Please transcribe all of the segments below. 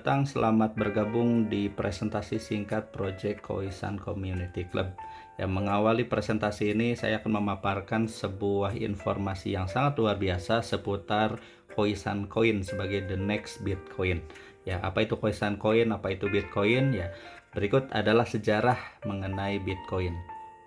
datang, selamat bergabung di presentasi singkat Project Koisan Community Club. Yang mengawali presentasi ini, saya akan memaparkan sebuah informasi yang sangat luar biasa seputar Koisan Coin sebagai the next Bitcoin. Ya, apa itu Koisan Coin, apa itu Bitcoin? Ya, berikut adalah sejarah mengenai Bitcoin.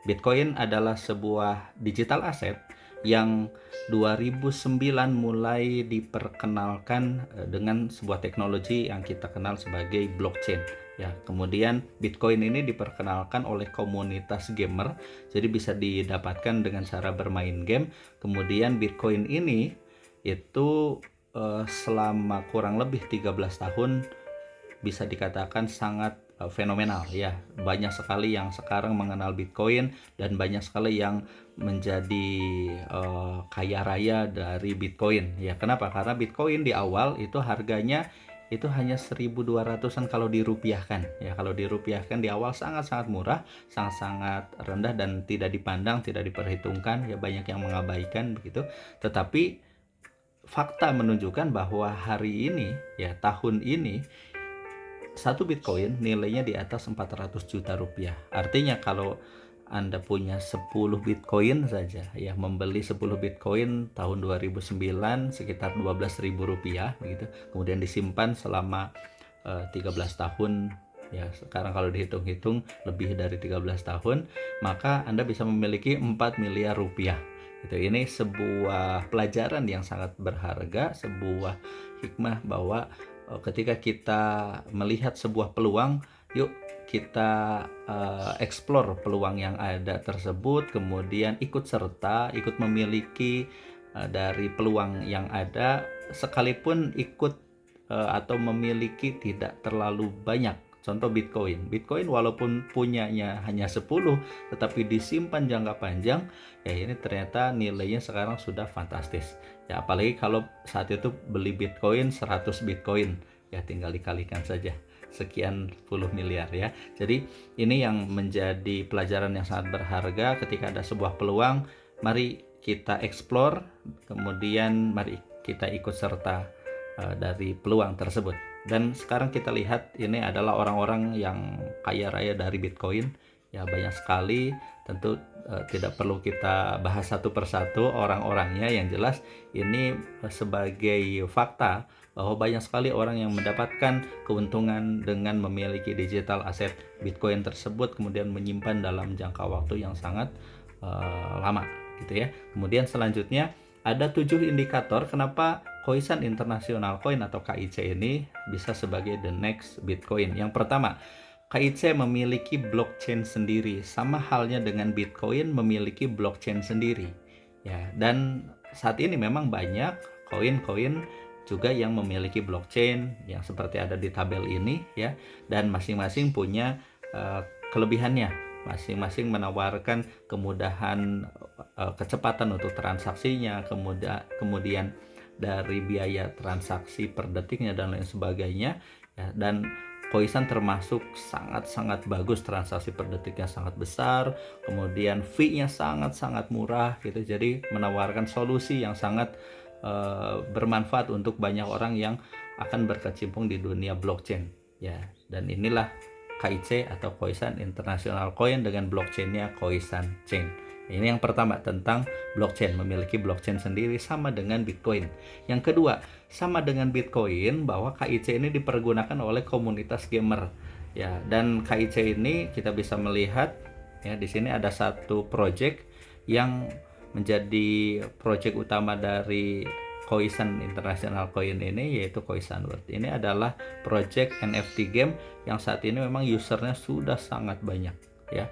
Bitcoin adalah sebuah digital aset yang 2009 mulai diperkenalkan dengan sebuah teknologi yang kita kenal sebagai blockchain. Ya, kemudian Bitcoin ini diperkenalkan oleh komunitas gamer, jadi bisa didapatkan dengan cara bermain game. Kemudian Bitcoin ini itu selama kurang lebih 13 tahun bisa dikatakan sangat fenomenal ya. Banyak sekali yang sekarang mengenal Bitcoin dan banyak sekali yang menjadi kaya raya dari Bitcoin ya. Kenapa? Karena Bitcoin di awal itu harganya itu hanya 1.200-an kalau dirupiahkan ya. Kalau dirupiahkan di awal sangat-sangat murah, sangat-sangat rendah dan tidak dipandang, tidak diperhitungkan ya, banyak yang mengabaikan begitu. Tetapi fakta menunjukkan bahwa hari ini ya, tahun ini satu Bitcoin nilainya di atas 400 juta rupiah. Artinya kalau Anda punya 10 Bitcoin saja ya, membeli 10 Bitcoin tahun 2009 sekitar 12.000 rupiah begitu. Kemudian disimpan selama 13 tahun ya, sekarang kalau dihitung-hitung lebih dari 13 tahun, maka Anda bisa memiliki 4 miliar rupiah. Gitu. Ini sebuah pelajaran yang sangat berharga, sebuah hikmah bahwa ketika kita melihat sebuah peluang, yuk kita explore peluang yang ada tersebut, kemudian ikut serta, ikut memiliki dari peluang yang ada, sekalipun ikut atau memiliki tidak terlalu banyak. Contoh Bitcoin walaupun punyanya hanya 10, tetapi disimpan jangka panjang, ya ini ternyata nilainya sekarang sudah fantastis. Ya, apalagi kalau saat itu beli Bitcoin 100 Bitcoin, ya tinggal dikalikan saja sekian puluh miliar ya. Jadi ini yang menjadi pelajaran yang sangat berharga. Ketika ada sebuah peluang, mari kita explore, kemudian mari kita ikut serta dari peluang tersebut. Dan sekarang kita lihat ini adalah orang-orang yang kaya raya dari Bitcoin ya, banyak sekali. Tentu tidak perlu kita bahas satu persatu orang-orangnya, yang jelas ini sebagai fakta bahwa banyak sekali orang yang mendapatkan keuntungan dengan memiliki digital aset Bitcoin tersebut, kemudian menyimpan dalam jangka waktu yang sangat lama gitu ya. Kemudian selanjutnya ada 7 indikator kenapa Koisan International Coin atau KIC ini bisa sebagai the next Bitcoin. Yang pertama, KIC memiliki blockchain sendiri, sama halnya dengan Bitcoin memiliki blockchain sendiri. Ya, dan saat ini memang banyak koin-koin juga yang memiliki blockchain yang seperti ada di tabel ini ya, dan masing-masing punya kelebihannya. Masing-masing menawarkan kemudahan, kecepatan untuk transaksinya, kemudian dari biaya transaksi per detiknya dan lain sebagainya ya. Dan Koisan termasuk sangat-sangat bagus, transaksi per detiknya sangat besar, kemudian fee-nya sangat-sangat murah gitu. Jadi menawarkan solusi yang sangat bermanfaat untuk banyak orang yang akan berkecimpung di dunia blockchain ya. Dan inilah KIC atau Koisan International Coin dengan blockchainnya Koisan Chain. Ini yang pertama tentang blockchain, memiliki blockchain sendiri sama dengan Bitcoin. Yang kedua, sama dengan Bitcoin bahwa KIC ini dipergunakan oleh komunitas gamer ya. Dan KIC ini kita bisa melihat ya, di sini ada satu project yang menjadi project utama dari Koisan International Coin ini, yaitu Koisan World. Ini adalah project NFT game yang saat ini memang usernya sudah sangat banyak ya.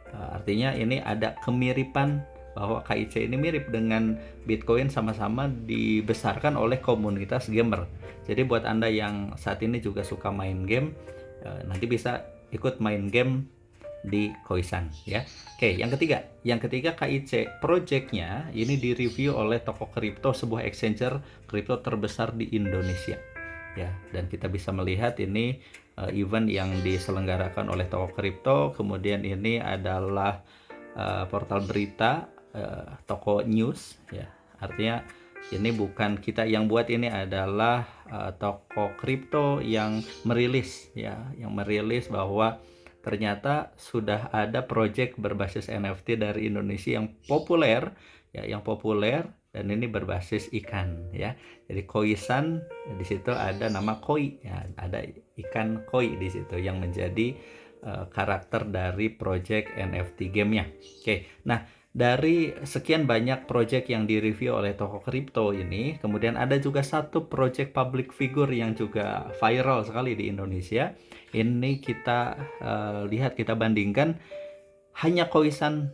Artinya ini ada kemiripan bahwa KIC ini mirip dengan Bitcoin, sama-sama dibesarkan oleh komunitas gamer. Jadi buat Anda yang saat ini juga suka main game, nanti bisa ikut main game di Koisan ya. Oke, yang ketiga KIC projectnya ini direview oleh toko kripto, sebuah exchanger kripto terbesar di Indonesia ya. Dan kita bisa melihat ini event yang diselenggarakan oleh toko kripto. Kemudian ini adalah portal berita, toko news ya. Artinya Ini bukan kita yang buat, ini adalah toko kripto yang merilis ya, yang merilis bahwa ternyata sudah ada project berbasis NFT dari Indonesia yang populer ya, dan ini berbasis ikan ya. Jadi Koisan, di situ ada nama koi ya, ada ikan koi di situ yang menjadi karakter dari project NFT gamenya. Oke, nah dari sekian banyak project yang direview oleh toko kripto ini, kemudian ada juga satu project public figure yang juga viral sekali di Indonesia. Ini kita lihat, kita bandingkan, hanya Koisan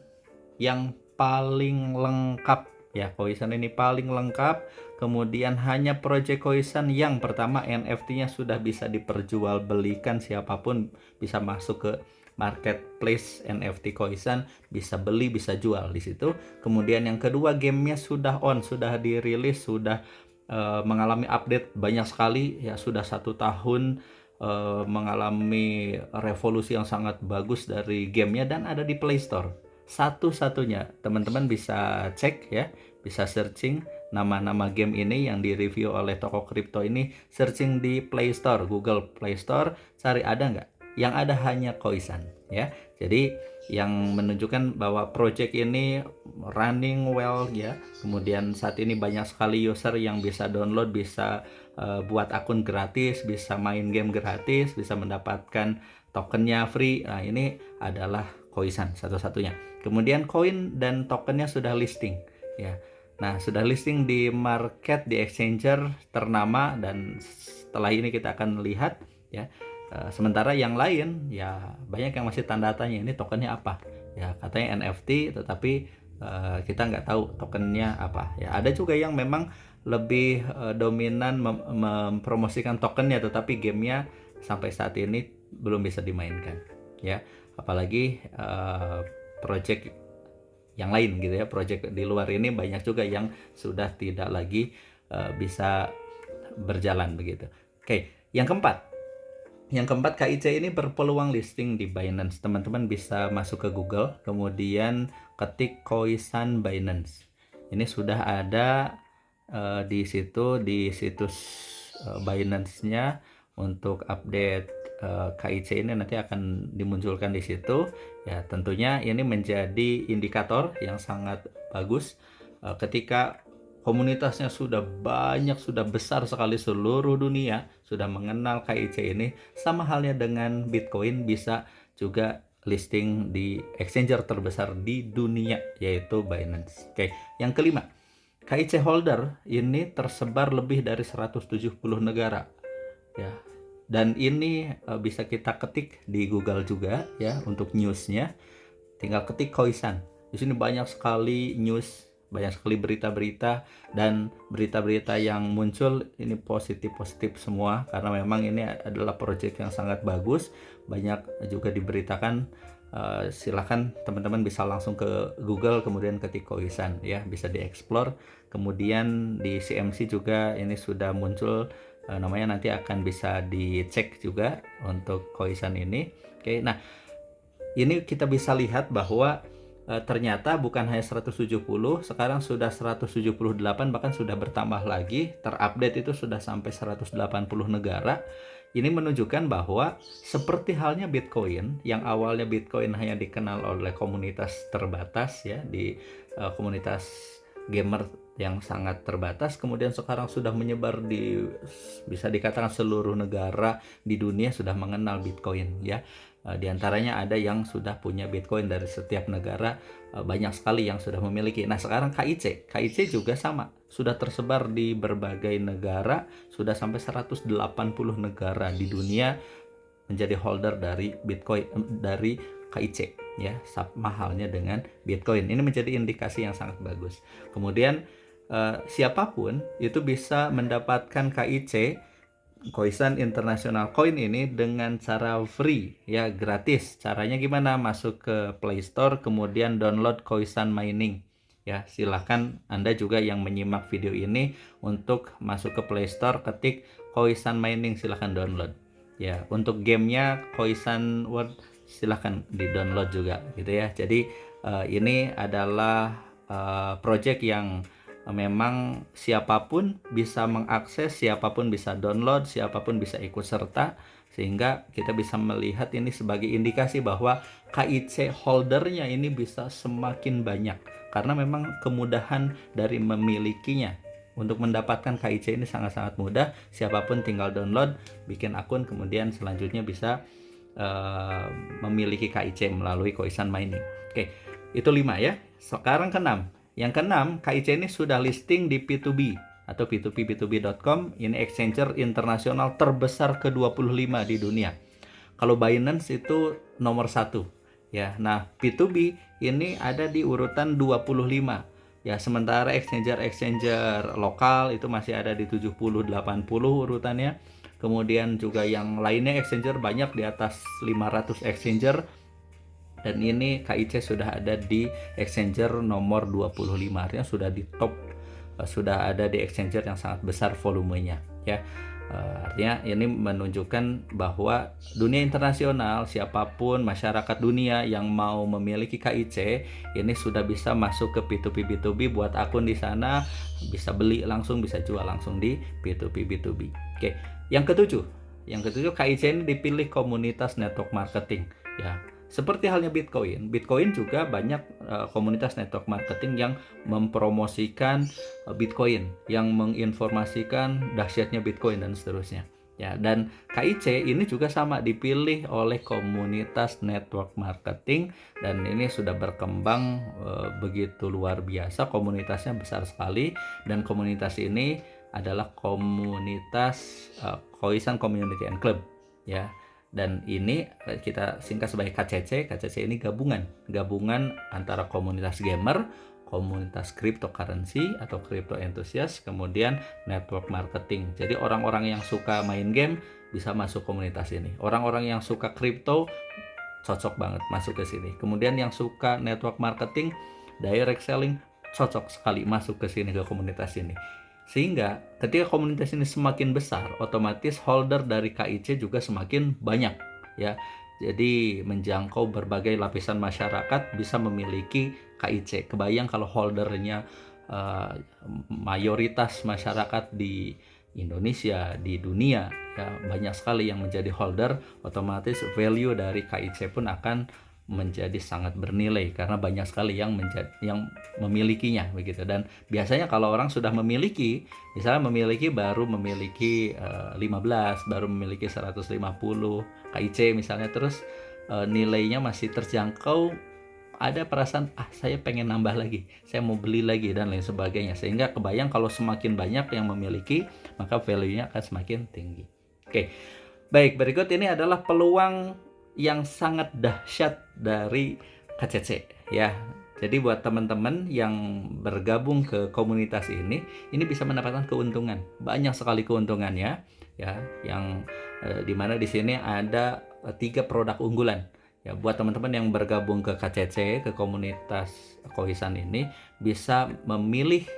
yang paling lengkap ya. Koisan ini paling lengkap. Kemudian hanya project Koisan yang pertama NFT-nya sudah bisa diperjualbelikan, siapapun bisa masuk ke marketplace NFT Koisan, bisa beli, bisa jual di situ. Kemudian yang kedua, gamenya sudah sudah dirilis, sudah mengalami update banyak sekali ya, sudah 1 tahun mengalami revolusi yang sangat bagus dari gamenya, dan ada di Play Store. Satu-satunya, teman-teman bisa cek ya, bisa searching nama-nama game ini yang direview oleh toko kripto ini, searching di Play Store, Google Play Store, cari ada nggak? Yang ada hanya Koisan ya. Jadi yang menunjukkan bahwa project ini running well ya. Kemudian saat ini banyak sekali user yang bisa download, bisa buat akun gratis, bisa main game gratis, bisa mendapatkan tokennya free. Nah, ini adalah Koisan satu-satunya. Kemudian koin dan tokennya sudah listing ya. Nah, sudah listing di market, di exchanger ternama, dan setelah ini kita akan lihat ya. Sementara yang lain ya banyak yang masih tanda tanya, ini tokennya apa ya, katanya NFT tetapi kita nggak tahu tokennya apa ya. Ada juga yang memang lebih dominan mempromosikan tokennya, tetapi gamenya sampai saat ini belum bisa dimainkan ya. Apalagi project yang lain gitu ya, project di luar ini banyak juga yang sudah tidak lagi bisa berjalan begitu. Oke, yang keempat KIC ini berpeluang listing di Binance. Teman-teman bisa masuk ke Google, kemudian ketik Koisan Binance. Ini sudah ada di situ, di situs Binance-nya. Untuk update KIC ini nanti akan dimunculkan di situ. Ya, tentunya ini menjadi indikator yang sangat bagus ketika komunitasnya sudah banyak, sudah besar sekali, seluruh dunia sudah mengenal KIC ini. Sama halnya dengan Bitcoin, bisa juga listing di exchanger terbesar di dunia, yaitu Binance. Oke, yang kelima, KIC holder ini tersebar lebih dari 170 negara ya. Dan ini bisa kita ketik di Google juga ya untuk newsnya. Tinggal ketik Koisan. Di sini banyak sekali news, banyak sekali berita-berita, dan berita-berita yang muncul ini positif-positif semua, karena memang ini adalah proyek yang sangat bagus. Banyak juga diberitakan. Silahkan teman-teman bisa langsung ke Google, kemudian ketik Koisan ya, bisa dieksplor. Kemudian di CMC juga ini sudah muncul namanya, nanti akan bisa dicek juga untuk Koisan ini. Oke, nah ini kita bisa lihat bahwa ternyata bukan hanya 170, sekarang sudah 178, bahkan sudah bertambah lagi. Terupdate itu sudah sampai 180 negara. Ini menunjukkan bahwa seperti halnya Bitcoin, yang awalnya Bitcoin hanya dikenal oleh komunitas terbatas ya, di komunitas gamer yang sangat terbatas, kemudian sekarang sudah menyebar di, bisa dikatakan seluruh negara di dunia sudah mengenal Bitcoin ya. Di antaranya ada yang sudah punya Bitcoin dari setiap negara, banyak sekali yang sudah memiliki. Nah, sekarang KIC juga sama, sudah tersebar di berbagai negara, sudah sampai 180 negara di dunia menjadi holder dari Bitcoin, dari KIC ya, sama halnya dengan Bitcoin. Ini menjadi indikasi yang sangat bagus. Kemudian siapapun itu bisa mendapatkan KIC, Koisan International Coin ini, dengan cara free ya, gratis. Caranya gimana? Masuk ke Play Store, kemudian download Koisan Mining ya. Silahkan Anda juga yang menyimak video ini untuk masuk ke Play Store, ketik Koisan Mining, silahkan download ya. Untuk gamenya Koisan World silahkan di download juga gitu ya. Jadi ini adalah project yang memang siapapun bisa mengakses, siapapun bisa download, siapapun bisa ikut serta, sehingga kita bisa melihat ini sebagai indikasi bahwa KIC holdernya ini bisa semakin banyak, karena memang kemudahan dari memilikinya. Untuk mendapatkan KIC ini sangat-sangat mudah, siapapun tinggal download, bikin akun, kemudian selanjutnya bisa memiliki KIC melalui Koisan Mining. Oke, itu 5 ya. Sekarang ke-6. Yang ke-6, KIC ini sudah listing di P2B atau p2p.com. Ini exchanger internasional terbesar ke-25 di dunia. Kalau Binance itu nomor 1 ya. Nah, P2B ini ada di urutan 25. Ya, sementara exchanger lokal itu masih ada di 70-80 urutannya. Kemudian juga yang lainnya exchanger banyak di atas 500 exchanger. Dan ini KIC sudah ada di exchanger nomor 25. Artinya sudah di top, sudah ada di exchanger yang sangat besar volumenya ya. Artinya ini menunjukkan bahwa dunia internasional, siapapun masyarakat dunia yang mau memiliki KIC ini sudah bisa masuk ke P2P B2B, buat akun di sana, bisa beli langsung, bisa jual langsung di P2P B2B. Oke, yang ketujuh KIC ini dipilih komunitas network marketing ya. Seperti halnya Bitcoin juga banyak komunitas network marketing yang mempromosikan Bitcoin, yang menginformasikan dahsyatnya Bitcoin dan seterusnya. Ya, dan KIC ini juga sama dipilih oleh komunitas network marketing, dan ini sudah berkembang begitu luar biasa, komunitasnya besar sekali, dan komunitas ini adalah komunitas Koisan Community and Club ya. Dan ini kita singkat sebagai KCC. KCC ini gabungan antara komunitas gamer, komunitas cryptocurrency atau crypto enthusiast, kemudian network marketing. Jadi orang-orang yang suka main game bisa masuk komunitas ini. Orang-orang yang suka crypto cocok banget masuk ke sini. Kemudian yang suka network marketing, direct selling, cocok sekali masuk ke sini, ke komunitas ini. Sehingga ketika komunitas ini semakin besar, otomatis holder dari KIC juga semakin banyak ya. Jadi menjangkau berbagai lapisan masyarakat bisa memiliki KIC. Kebayang kalau holdernya mayoritas masyarakat di Indonesia, di dunia ya, banyak sekali yang menjadi holder, otomatis value dari KIC pun akan menjadi sangat bernilai karena banyak sekali yang memilikinya begitu. Dan biasanya kalau orang sudah memiliki, misalnya baru memiliki 15, baru memiliki 150 KIC misalnya, terus nilainya masih terjangkau, ada perasaan saya pengen nambah lagi, saya mau beli lagi dan lain sebagainya. Sehingga kebayang kalau semakin banyak yang memiliki, maka value-nya akan semakin tinggi. Oke. Baik, berikut ini adalah peluang yang sangat dahsyat dari KCC ya. Jadi buat teman-teman yang bergabung ke komunitas ini bisa mendapatkan keuntungan, banyak sekali keuntungannya ya, yang dimana di sini ada 3 produk unggulan ya. Buat teman-teman yang bergabung ke KCC, ke komunitas Koisan ini, bisa memilih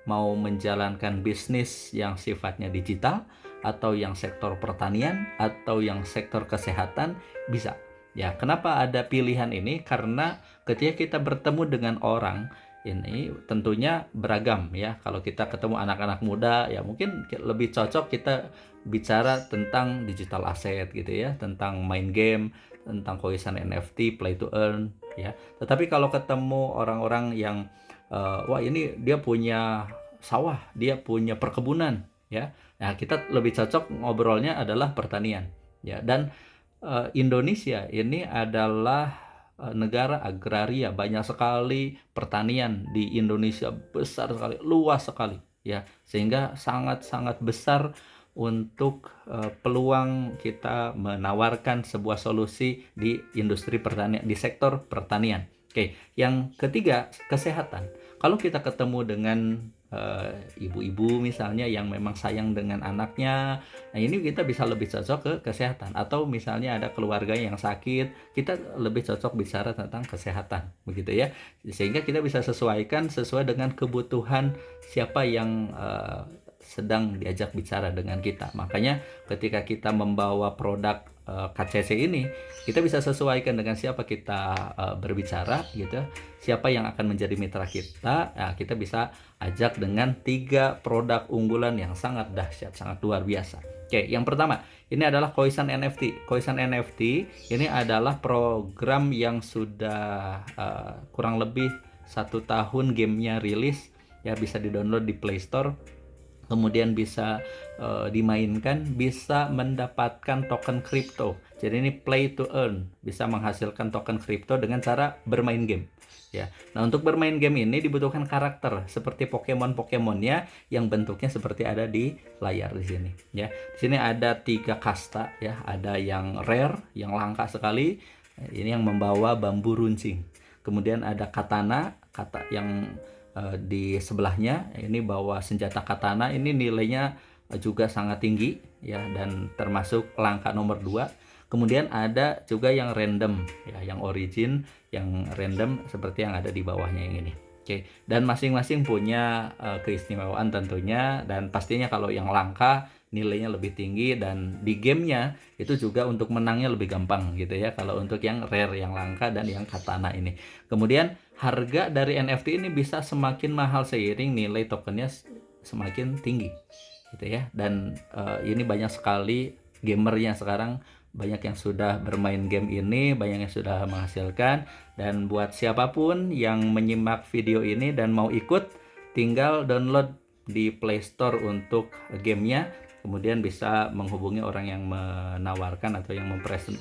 mau menjalankan bisnis yang sifatnya digital, atau yang sektor pertanian, atau yang sektor kesehatan, bisa ya. Kenapa ada pilihan ini? Karena ketika kita bertemu dengan orang ini tentunya beragam ya. Kalau kita ketemu anak-anak muda ya mungkin lebih cocok kita bicara tentang digital asset gitu ya, tentang main game, tentang Koisan NFT, play to earn ya. Tetapi kalau ketemu orang-orang yang wah ini dia punya sawah, dia punya perkebunan ya, nah kita lebih cocok ngobrolnya adalah pertanian ya. Dan Indonesia ini adalah negara agraria, banyak sekali pertanian di Indonesia, besar sekali, luas sekali ya, sehingga sangat-sangat besar untuk peluang kita menawarkan sebuah solusi di industri pertanian, di sektor pertanian. Oke, yang ketiga, kesehatan. Kalau kita ketemu dengan ibu-ibu misalnya yang memang sayang dengan anaknya, nah ini kita bisa lebih cocok ke kesehatan. Atau misalnya ada keluarga yang sakit, kita lebih cocok bicara tentang kesehatan begitu ya, sehingga kita bisa sesuaikan sesuai dengan kebutuhan siapa yang sedang diajak bicara dengan kita. Makanya ketika kita membawa produk KCC ini, kita bisa sesuaikan dengan siapa kita berbicara gitu, siapa yang akan menjadi mitra kita. Nah, kita bisa ajak dengan 3 produk unggulan yang sangat dahsyat, sangat luar biasa. Oke, yang pertama ini adalah Koisan NFT. Koisan NFT ini adalah program yang sudah kurang lebih 1 tahun gamenya rilis, ya, bisa di-download di Play Store, kemudian bisa dimainkan, bisa mendapatkan token kripto. Jadi ini play to earn, bisa menghasilkan token kripto dengan cara bermain game, ya. Nah, untuk bermain game ini dibutuhkan karakter seperti Pokemon-Pokemonnya yang bentuknya seperti ada di layar di sini, ya. Di sini ada 3 kasta, ya. Ada yang rare, yang langka sekali. Ini yang membawa bambu runcing. Kemudian ada katana, kata yang di sebelahnya ini bawa senjata katana, ini nilainya juga sangat tinggi, ya, dan termasuk langka nomor 2. Kemudian ada juga yang random, ya, yang origin, yang random seperti yang ada di bawahnya yang ini. Oke, dan masing-masing punya keistimewaan tentunya, dan pastinya kalau yang langka nilainya lebih tinggi, dan di gamenya itu juga untuk menangnya lebih gampang gitu ya, kalau untuk yang rare, yang langka, dan yang katana ini. Kemudian harga dari NFT ini bisa semakin mahal seiring nilai tokennya semakin tinggi gitu ya. Dan ini banyak sekali gamernya sekarang, banyak yang sudah bermain game ini, banyak yang sudah menghasilkan. Dan buat siapapun yang menyimak video ini dan mau ikut, tinggal download di Play Store untuk gamenya, kemudian bisa menghubungi orang yang menawarkan atau yang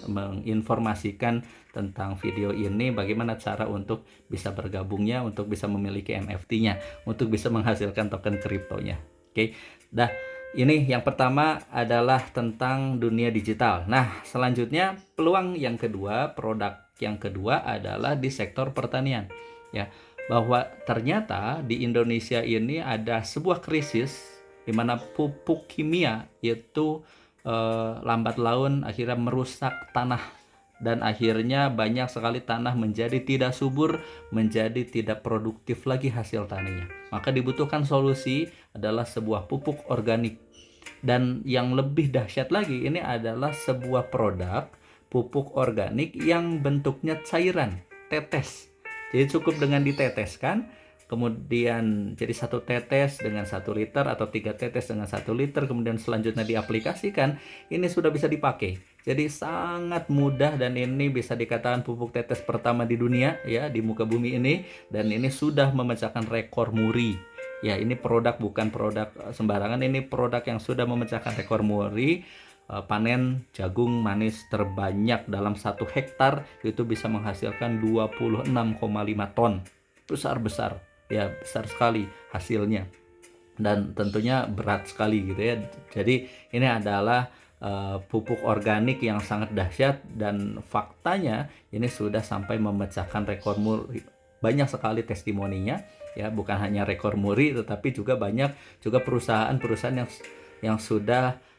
menginformasikan tentang video ini, bagaimana cara untuk bisa bergabungnya, untuk bisa memiliki NFT-nya, untuk bisa menghasilkan token kriptonya. Oke, dah. Ini yang pertama adalah tentang dunia digital. Nah, selanjutnya peluang yang kedua, produk yang kedua adalah di sektor pertanian, ya. Bahwa ternyata di Indonesia ini ada sebuah krisis di mana pupuk kimia itu lambat laun akhirnya merusak tanah, dan akhirnya banyak sekali tanah menjadi tidak subur, menjadi tidak produktif lagi hasil taninya. Maka dibutuhkan solusi adalah sebuah pupuk organik. Dan yang lebih dahsyat lagi, ini adalah sebuah produk pupuk organik yang bentuknya cairan, tetes. Jadi cukup dengan diteteskan, kemudian jadi 1 tetes dengan 1 liter atau 3 tetes dengan 1 liter, kemudian selanjutnya diaplikasikan, ini sudah bisa dipakai. Jadi sangat mudah, dan ini bisa dikatakan pupuk tetes pertama di dunia, ya, di muka bumi ini, dan ini sudah memecahkan rekor muri. Ya, ini produk bukan produk sembarangan, ini produk yang sudah memecahkan rekor muri. Panen jagung manis terbanyak dalam 1 hektar itu bisa menghasilkan 26,5 ton. Besar-besar, ya, besar sekali hasilnya, dan tentunya berat sekali gitu ya. Jadi ini adalah pupuk organik yang sangat dahsyat, dan faktanya ini sudah sampai memecahkan rekor muri. Banyak sekali testimoninya, ya, bukan hanya rekor muri, tetapi juga banyak juga perusahaan-perusahaan yang sudah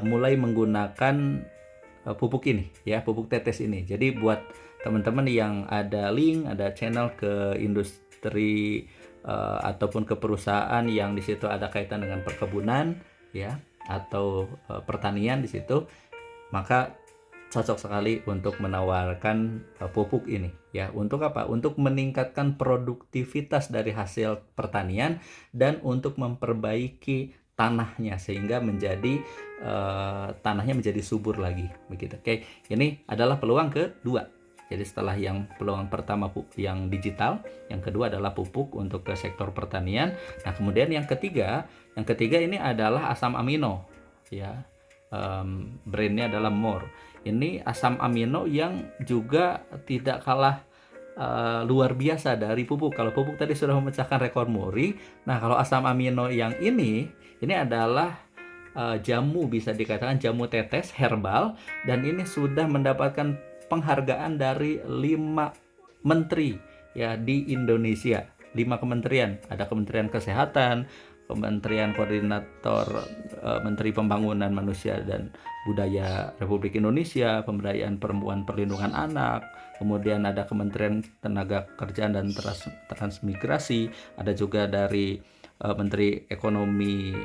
mulai menggunakan pupuk ini, ya, pupuk tetes ini. Jadi buat teman-teman yang ada link, ada channel ke industri ataupun ke perusahaan yang di situ ada kaitan dengan perkebunan, ya, atau pertanian di situ, maka cocok sekali untuk menawarkan pupuk ini, ya. Untuk apa? Untuk meningkatkan produktivitas dari hasil pertanian dan untuk memperbaiki tanahnya sehingga menjadi tanahnya menjadi subur lagi, begitu. Oke, ini adalah peluang kedua. Jadi setelah yang peluang pertama yang digital, yang kedua adalah pupuk untuk ke sektor pertanian. Nah, kemudian yang ketiga ini adalah asam amino, ya. Brandnya adalah More. Ini asam amino yang juga tidak kalah luar biasa dari pupuk. Kalau pupuk tadi sudah memecahkan rekor muri, nah kalau asam amino yang ini adalah jamu, bisa dikatakan jamu tetes herbal, dan ini sudah mendapatkan penghargaan dari 5 menteri, ya, di Indonesia. 5 kementerian, ada Kementerian Kesehatan, Kementerian Koordinator Menteri Pembangunan Manusia dan Budaya Republik Indonesia, Pemberdayaan Perempuan, Perlindungan Anak, kemudian ada Kementerian Tenaga Kerjaan dan Transmigrasi, ada juga dari Menteri Ekonomi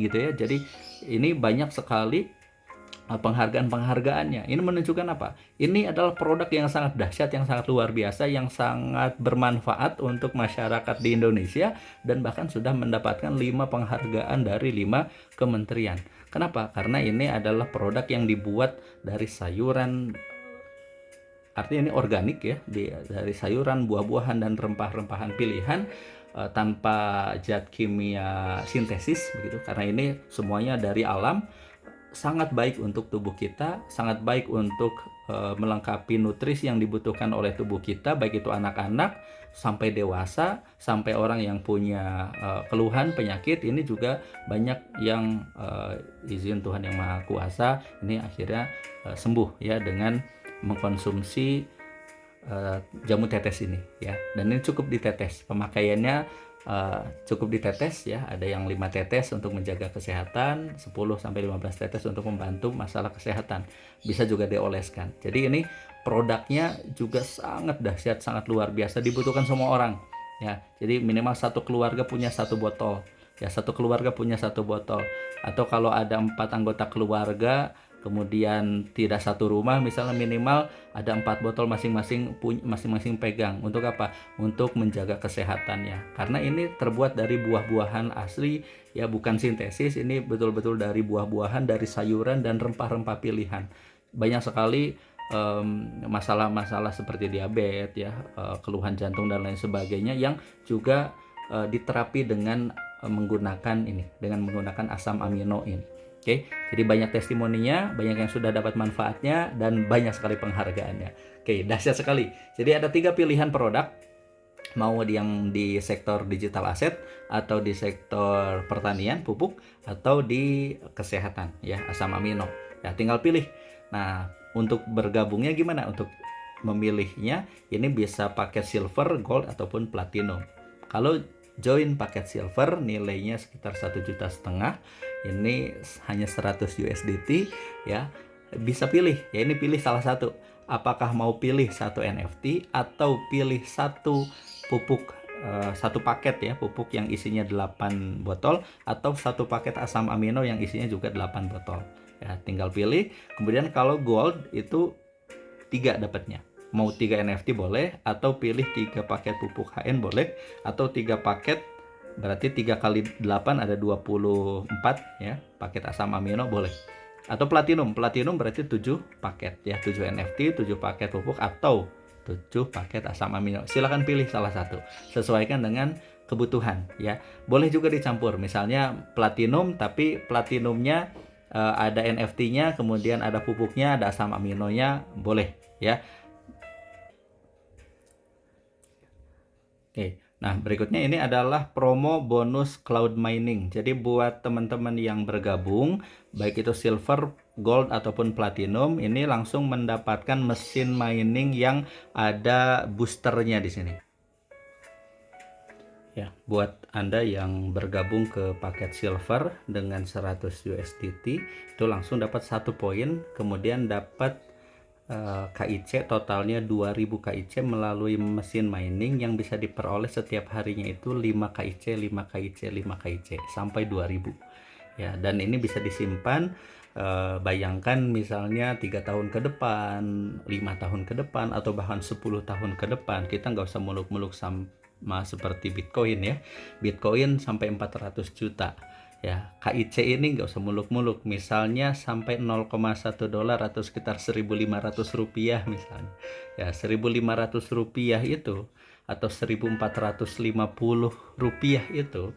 gitu ya. Jadi ini banyak sekali penghargaan-penghargaannya. Ini menunjukkan apa? Ini adalah produk yang sangat dahsyat, yang sangat luar biasa, yang sangat bermanfaat untuk masyarakat di Indonesia, dan bahkan sudah mendapatkan 5 penghargaan dari 5 kementerian. Kenapa? Karena ini adalah produk yang dibuat dari sayuran, artinya ini organik ya, dari sayuran, buah-buahan, dan rempah-rempahan pilihan, tanpa zat kimia sintesis begitu, karena ini semuanya dari alam. Sangat baik untuk tubuh kita, sangat baik untuk melengkapi nutrisi yang dibutuhkan oleh tubuh kita, baik itu anak-anak sampai dewasa, sampai orang yang punya keluhan penyakit. Ini juga banyak yang izin Tuhan Yang Maha Kuasa ini akhirnya sembuh ya dengan mengkonsumsi jamu tetes ini ya. Dan ini cukup ditetes, pemakaiannya cukup ditetes ya. Ada yang 5 tetes untuk menjaga kesehatan, 10-15 tetes untuk membantu masalah kesehatan. Bisa juga dioleskan. Jadi ini produknya juga sangat dahsyat, sangat luar biasa, dibutuhkan semua orang ya. Jadi minimal satu keluarga punya 1 botol ya, satu keluarga punya 1 botol. Atau kalau ada 4 anggota keluarga, kemudian tidak satu rumah, misalnya minimal ada 4 botol masing-masing pegang. Untuk apa? Untuk menjaga kesehatannya. Karena ini terbuat dari buah-buahan asli ya, bukan sintesis. Ini betul-betul dari buah-buahan, dari sayuran dan rempah-rempah pilihan. Banyak sekali masalah-masalah seperti diabetes ya, keluhan jantung dan lain sebagainya yang juga diterapi dengan menggunakan asam amino ini. Oke, jadi banyak testimoninya, banyak yang sudah dapat manfaatnya, dan banyak sekali penghargaannya. Oke, dahsyat sekali. Jadi ada 3 pilihan produk, mau yang di sektor digital aset, atau di sektor pertanian, pupuk, atau di kesehatan, ya, asam amino. Ya, tinggal pilih. Nah, untuk bergabungnya gimana? Untuk memilihnya, ini bisa paket silver, gold, ataupun platinum. Kalau join paket silver, nilainya sekitar 1,5 juta. Ini hanya 100 USDT ya. Bisa pilih ya, ini pilih salah satu. Apakah mau pilih 1 NFT atau pilih 1 pupuk, 1 paket ya, pupuk yang isinya 8 botol, atau 1 paket asam amino yang isinya juga 8 botol. Ya, tinggal pilih. Kemudian kalau gold itu 3 dapatnya. Mau 3 NFT boleh, atau pilih 3 paket pupuk HN boleh, atau 3 paket, berarti 3 kali 8 ada 24 ya, paket asam amino boleh. Atau platinum berarti 7 paket ya, 7 NFT, 7 paket pupuk, atau 7 paket asam amino. Silakan pilih salah satu, sesuaikan dengan kebutuhan ya. Boleh juga dicampur, misalnya platinum tapi platinumnya ada NFT-nya, kemudian ada pupuknya, ada asam aminonya, boleh ya. Oke. Nah, berikutnya ini adalah promo bonus cloud mining. Jadi buat teman-teman yang bergabung, baik itu silver, gold, ataupun platinum, ini langsung mendapatkan mesin mining yang ada boosternya di sini. Ya, buat Anda yang bergabung ke paket silver dengan 100 USDT, itu langsung dapat 1 poin, kemudian dapat KIC, totalnya 2000 KIC melalui mesin mining yang bisa diperoleh setiap harinya itu 5 KIC, 5 KIC, 5 KIC sampai 2000 ya. Dan ini bisa disimpan, bayangkan misalnya 3 tahun ke depan, 5 tahun ke depan, atau bahkan 10 tahun ke depan. Kita nggak usah muluk-muluk sama seperti Bitcoin ya. Bitcoin sampai 400 juta ya. KIC ini nggak usah muluk-muluk, misalnya sampai 0,1 dolar atau sekitar 1.500 rupiah misalnya ya. 1.500 rupiah itu, atau 1.450 rupiah itu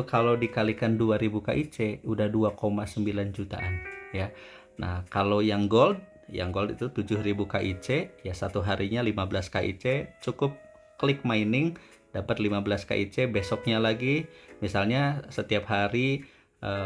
kalau dikalikan 2000 KIC udah 2,9 jutaan ya. Nah, kalau yang gold itu 7.000 KIC ya, satu harinya 15 KIC, cukup klik mining dapat 15 KIC. Besoknya lagi, misalnya setiap hari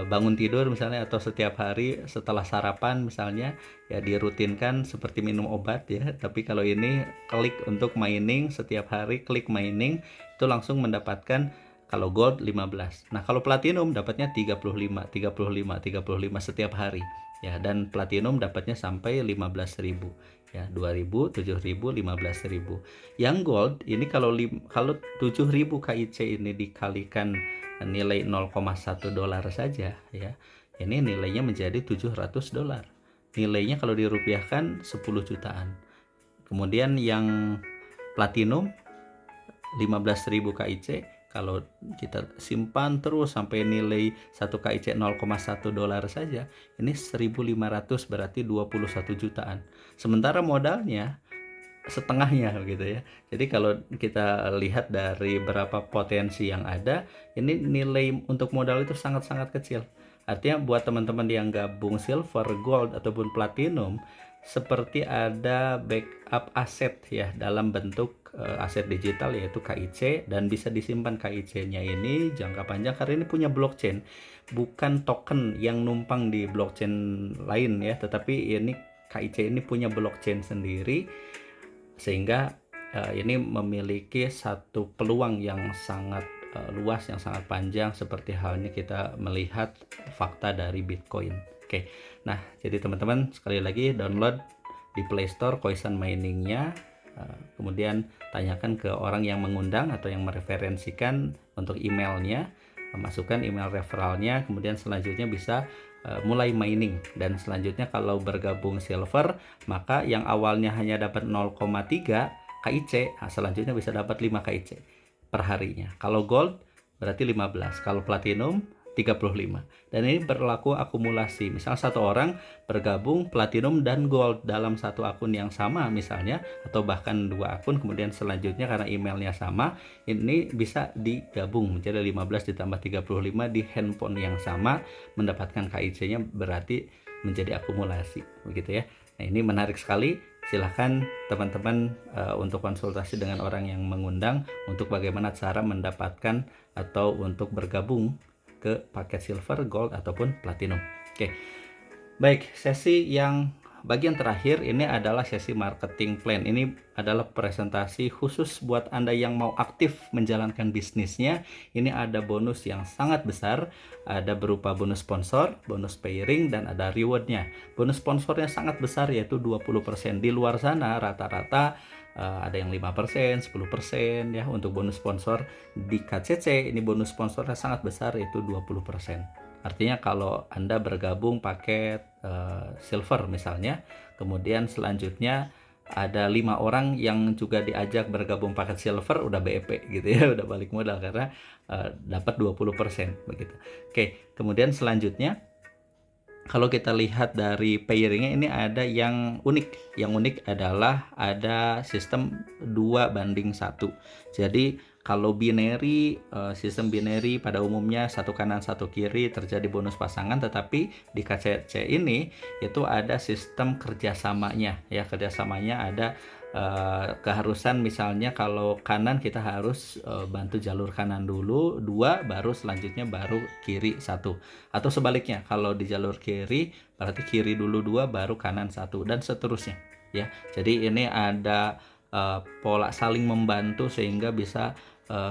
bangun tidur misalnya, atau setiap hari setelah sarapan misalnya ya, dirutinkan seperti minum obat ya. Tapi kalau ini klik untuk mining setiap hari, klik mining, itu langsung mendapatkan. Kalau gold 15. Nah, kalau platinum dapatnya 35 setiap hari ya, dan platinum dapatnya sampai 15.000 ya, 2.000, 7.000, 15.000. Yang gold ini kalau 7.000 KIC ini dikalikan nilai 0,1 dolar saja ya, ini nilainya menjadi 700 dolar. Nilainya kalau dirupiahkan 10 jutaan. Kemudian yang platinum 15.000 KIC, kalau kita simpan terus sampai nilai 1 KIC 0,1 dolar saja, ini 1.500, berarti 21 jutaan. Sementara modalnya setengahnya gitu ya. Jadi kalau kita lihat dari berapa potensi yang ada, ini nilai untuk modal itu sangat-sangat kecil. Artinya buat teman-teman yang gabung silver, gold ataupun platinum, seperti ada backup aset ya dalam bentuk aset digital yaitu KIC, dan bisa disimpan KIC-nya ini jangka panjang karena ini punya blockchain, bukan token yang numpang di blockchain lain ya, tetapi ini KIC ini punya blockchain sendiri, sehingga ini memiliki satu peluang yang sangat luas, yang sangat panjang, seperti halnya kita melihat fakta dari Bitcoin. Oke, nah jadi teman-teman sekali lagi download di Play Store Khoisan Mining-nya, kemudian tanyakan ke orang yang mengundang atau yang mereferensikan untuk emailnya, masukkan email referralnya, kemudian selanjutnya bisa mulai mining. Dan selanjutnya kalau bergabung silver, maka yang awalnya hanya dapat 0,3 KIC, nah selanjutnya bisa dapat 5 KIC per harinya. Kalau gold berarti 15, kalau platinum 35. Dan ini berlaku akumulasi. Misal satu orang bergabung platinum dan gold dalam satu akun yang sama misalnya, atau bahkan dua akun, kemudian selanjutnya karena emailnya sama, ini bisa digabung menjadi 15 ditambah 35 di handphone yang sama, mendapatkan KIC-nya, berarti menjadi akumulasi begitu ya. Nah, ini menarik sekali. Silahkan teman-teman untuk konsultasi dengan orang yang mengundang untuk bagaimana cara mendapatkan atau untuk bergabung ke paket silver, gold ataupun platinum. Oke. Baik, sesi yang bagian terakhir ini adalah sesi marketing plan. Ini adalah presentasi khusus buat Anda yang mau aktif menjalankan bisnisnya. Ini ada bonus yang sangat besar, ada berupa bonus sponsor, bonus pairing, dan ada rewardnya. Bonus sponsornya sangat besar, yaitu 20%. Di luar sana rata-rata ada yang 5%, 10% ya untuk bonus sponsor. Di KCC ini bonus sponsornya sangat besar, yaitu 20%. Artinya kalau Anda bergabung paket silver misalnya, kemudian selanjutnya ada 5 orang yang juga diajak bergabung paket silver, udah BEP gitu ya, udah balik modal karena dapat 20% begitu. Oke, kemudian selanjutnya kalau kita lihat dari pairingnya, ini ada yang unik. Yang unik adalah ada sistem 2:1. Jadi kalau binary, sistem binary pada umumnya satu kanan satu kiri terjadi bonus pasangan, tetapi di KCC ini itu ada sistem kerjasamanya ya. Kerjasamanya ada keharusan, misalnya kalau kanan kita harus bantu jalur kanan dulu 2, baru selanjutnya baru kiri 1, atau sebaliknya kalau di jalur kiri berarti kiri dulu 2 baru kanan 1, dan seterusnya ya. Jadi ini ada pola saling membantu sehingga bisa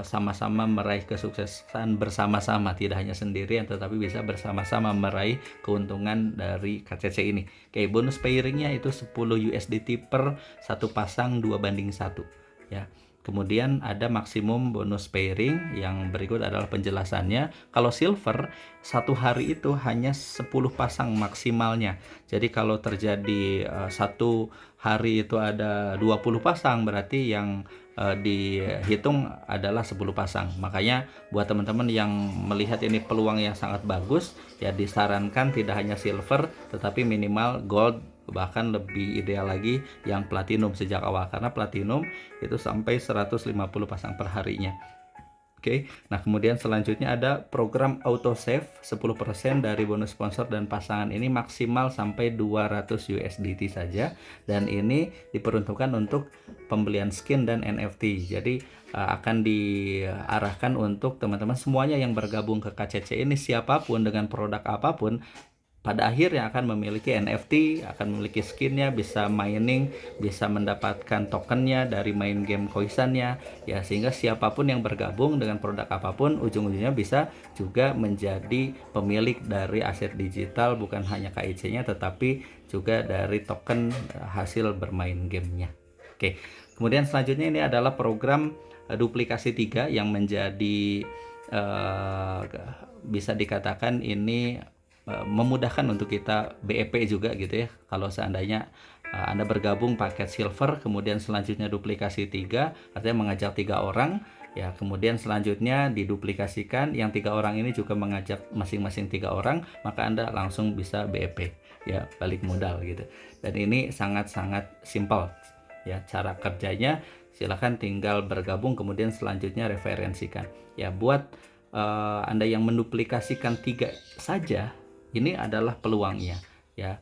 sama-sama meraih kesuksesan bersama-sama, tidak hanya sendirian tetapi bisa bersama-sama meraih keuntungan dari KCC ini. Oke, bonus pairingnya itu 10 USDT per satu pasang 2:1 ya. Kemudian ada maksimum bonus pairing, yang berikut adalah penjelasannya. Kalau silver, satu hari itu hanya 10 pasang maksimalnya. Jadi kalau terjadi satu hari itu ada 20 pasang, berarti yang dihitung adalah 10 pasang. Makanya buat teman-teman yang melihat ini peluang yang sangat bagus, ya disarankan tidak hanya silver tetapi minimal gold, bahkan lebih ideal lagi yang platinum sejak awal, karena platinum itu sampai 150 pasang per harinya. Oke, nah kemudian selanjutnya ada program autosave, 10% dari bonus sponsor dan pasangan ini maksimal sampai 200 USDT saja, dan ini diperuntukkan untuk pembelian skin dan NFT. Jadi akan diarahkan untuk teman-teman semuanya yang bergabung ke KCC ini, siapapun dengan produk apapun, pada akhirnya akan memiliki NFT, akan memiliki skinnya, bisa mining, bisa mendapatkan tokennya dari main game Koisannya, ya, sehingga siapapun yang bergabung dengan produk apapun ujung-ujungnya bisa juga menjadi pemilik dari aset digital, bukan hanya KIC-nya tetapi juga dari token hasil bermain gamenya. Oke, kemudian selanjutnya ini adalah program duplikasi 3 yang menjadi bisa dikatakan ini memudahkan untuk kita BEP juga gitu ya. Kalau seandainya Anda bergabung paket silver, kemudian selanjutnya duplikasi 3, artinya mengajak 3 orang, ya, kemudian selanjutnya diduplikasikan, yang 3 orang ini juga mengajak masing-masing 3 orang, maka Anda langsung bisa BEP, ya, balik modal gitu. Dan ini sangat-sangat simpel ya cara kerjanya. Silahkan tinggal bergabung, kemudian selanjutnya referensikan. Ya, buat Anda yang menduplikasikan 3 saja, ini adalah peluangnya ya.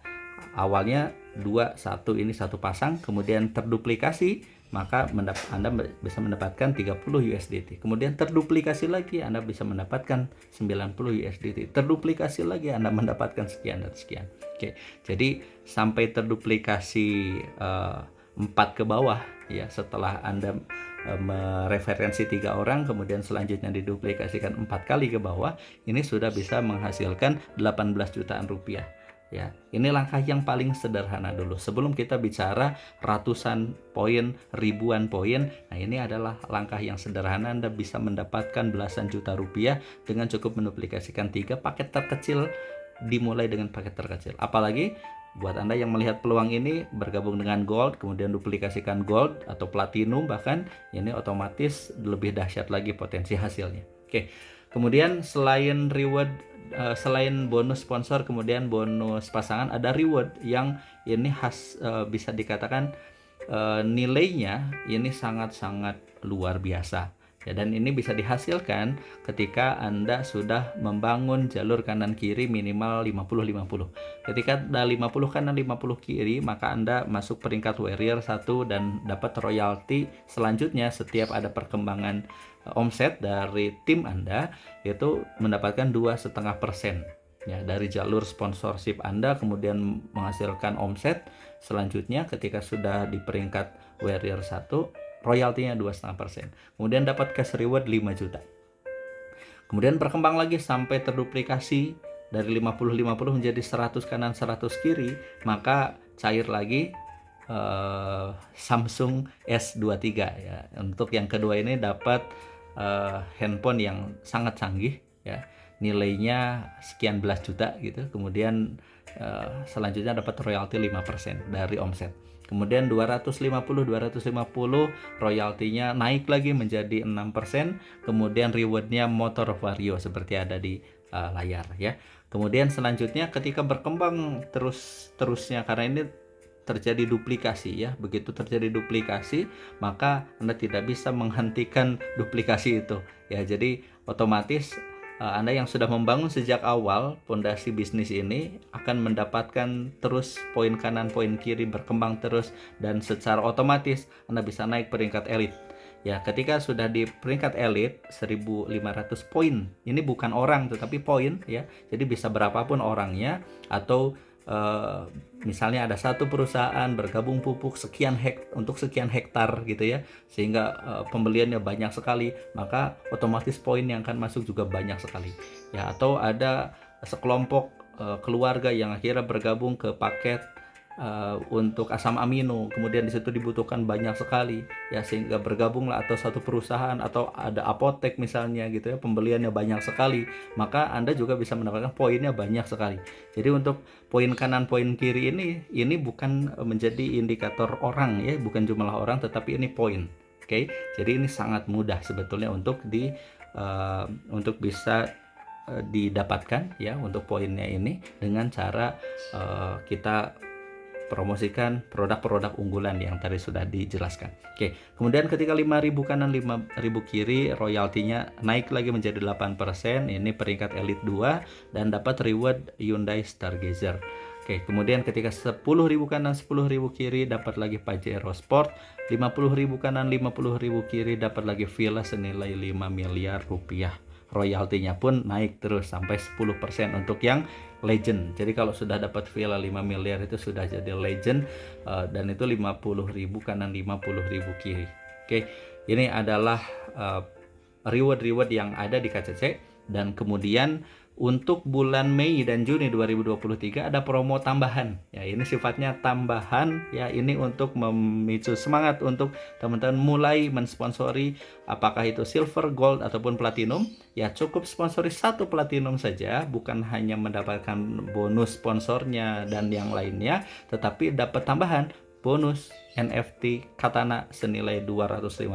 Awalnya 2, 1 ini satu pasang, kemudian terduplikasi, maka Anda bisa mendapatkan 30 USDT. Kemudian terduplikasi lagi, Anda bisa mendapatkan 90 USDT. Terduplikasi lagi, Anda mendapatkan sekian dan sekian. Oke, jadi sampai terduplikasi 4 ke bawah ya, setelah Anda mereferensi 3 orang, kemudian selanjutnya diduplikasikan 4 kali ke bawah, ini sudah bisa menghasilkan 18 jutaan rupiah. Ya, ini langkah yang paling sederhana dulu. Sebelum kita bicara ratusan poin, ribuan poin, nah ini adalah langkah yang sederhana. Anda bisa mendapatkan belasan juta rupiah dengan cukup menduplikasikan 3 paket terkecil, dimulai dengan paket terkecil. Apalagi buat Anda yang melihat peluang ini, bergabung dengan gold, kemudian duplikasikan gold atau platinum bahkan, ini otomatis lebih dahsyat lagi potensi hasilnya. Oke, kemudian selain reward, selain bonus sponsor, kemudian bonus pasangan, ada reward yang ini bisa dikatakan nilainya ini sangat-sangat luar biasa. Ya, dan ini bisa dihasilkan ketika Anda sudah membangun jalur kanan kiri minimal 50-50. Ketika ada 50 kanan 50 kiri, maka Anda masuk peringkat warrior 1 dan dapat royalti selanjutnya setiap ada perkembangan omset dari tim Anda, itu mendapatkan 2,5% ya dari jalur sponsorship Anda, kemudian menghasilkan omset selanjutnya ketika sudah di peringkat warrior 1, royaltinya 2,5%. Kemudian dapat cash reward 5 juta. Kemudian berkembang lagi sampai terduplikasi dari 50-50 menjadi 100 kanan 100 kiri, maka cair lagi Samsung S23 ya. Untuk yang kedua ini dapat handphone yang sangat canggih ya. Nilainya sekian belas juta gitu. Kemudian selanjutnya dapat royalti 5% dari omset. Kemudian 250 royaltinya naik lagi menjadi 6%. Kemudian rewardnya motor Vario seperti ada di layar ya. Kemudian selanjutnya ketika berkembang terusnya, karena ini terjadi duplikasi ya. Begitu terjadi duplikasi, maka Anda tidak bisa menghentikan duplikasi itu ya. Jadi otomatis Anda yang sudah membangun sejak awal fondasi bisnis ini akan mendapatkan terus poin kanan, poin kiri, berkembang terus, dan secara otomatis Anda bisa naik peringkat elit. Ya, ketika sudah di peringkat elit 1.500 poin, ini bukan orang tetapi poin ya. Jadi bisa berapapun orangnya, atau misalnya ada satu perusahaan bergabung pupuk untuk sekian hektar gitu ya, sehingga pembeliannya banyak sekali, maka otomatis poin yang akan masuk juga banyak sekali ya. Atau ada sekelompok keluarga yang akhirnya bergabung ke paket untuk asam amino, kemudian di situ dibutuhkan banyak sekali ya, sehingga bergabunglah, atau satu perusahaan atau ada apotek misalnya gitu ya, pembeliannya banyak sekali, maka Anda juga bisa mendapatkan poinnya banyak sekali. Jadi untuk poin kanan, poin kiri ini bukan menjadi indikator orang ya, bukan jumlah orang, tetapi ini poin. Oke, jadi ini sangat mudah sebetulnya untuk bisa didapatkan ya, untuk poinnya ini dengan cara kita promosikan produk-produk unggulan yang tadi sudah dijelaskan. Oke, kemudian ketika 5.000 kanan 5.000 kiri, royaltinya naik lagi menjadi 8%. Ini peringkat elit 2 dan dapat reward Hyundai Stargazer. Oke, kemudian ketika 10.000 kanan 10.000 kiri, dapat lagi Pajero Sport. 50.000 kanan 50.000 kiri, dapat lagi villa senilai 5 miliar rupiah. Royaltinya pun naik terus sampai 10% untuk yang legend. Jadi kalau sudah dapat villa 5 miliar itu sudah jadi legend, dan itu 50.000 kanan 50.000 kiri. Oke, ini adalah reward-reward yang ada di KCC. Dan kemudian untuk bulan Mei dan Juni 2023 ada promo tambahan. Ya, ini sifatnya tambahan ya, ini untuk memicu semangat untuk teman-teman mulai mensponsori, apakah itu silver, gold ataupun platinum. Ya, cukup sponsori 1 platinum saja, bukan hanya mendapatkan bonus sponsornya dan yang lainnya, tetapi dapat tambahan bonus NFT Katana senilai $250.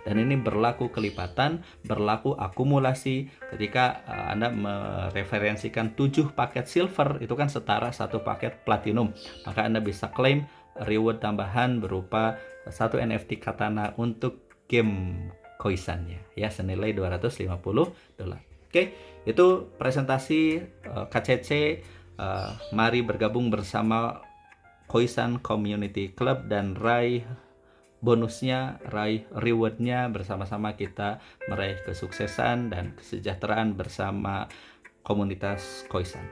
Dan ini berlaku kelipatan, berlaku akumulasi. Ketika Anda mereferensikan 7 paket silver, itu kan setara 1 paket platinum, maka Anda bisa klaim reward tambahan berupa 1 NFT Katana untuk game Koisannya ya, senilai $250. Oke, itu presentasi KCC. Mari bergabung bersama Koisan Community Club dan raih bonusnya, raih rewardnya, bersama-sama kita meraih kesuksesan dan kesejahteraan bersama komunitas Koisan.